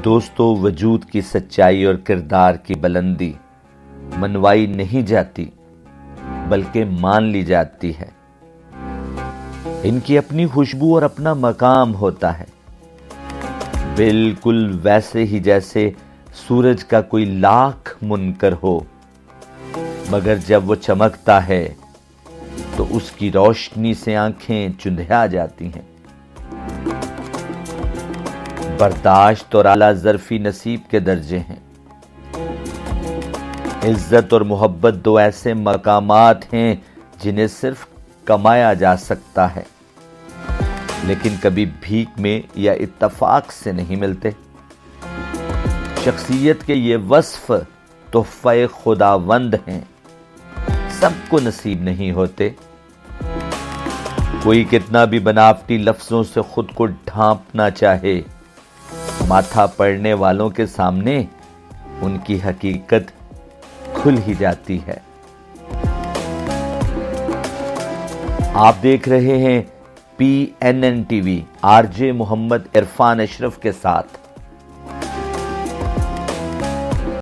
دوستو، وجود کی سچائی اور کردار کی بلندی منوائی نہیں جاتی بلکہ مان لی جاتی ہے۔ ان کی اپنی خوشبو اور اپنا مقام ہوتا ہے، بالکل ویسے ہی جیسے سورج کا کوئی لاکھ منکر ہو، مگر جب وہ چمکتا ہے تو اس کی روشنی سے آنکھیں چندھیا جاتی ہیں۔ برداشت اور اعلیٰ ظرفی نصیب کے درجے ہیں۔ عزت اور محبت دو ایسے مقامات ہیں جنہیں صرف کمایا جا سکتا ہے، لیکن کبھی بھیک میں یا اتفاق سے نہیں ملتے۔ شخصیت کے یہ وصف تحفہ خداوند ہیں، سب کو نصیب نہیں ہوتے۔ کوئی کتنا بھی بناوٹی لفظوں سے خود کو ڈھانپنا چاہے، ماتھا پڑنے والوں کے سامنے ان کی حقیقت کھل ہی جاتی ہے۔ آپ دیکھ رہے ہیں PNN TV، RJ محمد عرفان اشرف کے ساتھ۔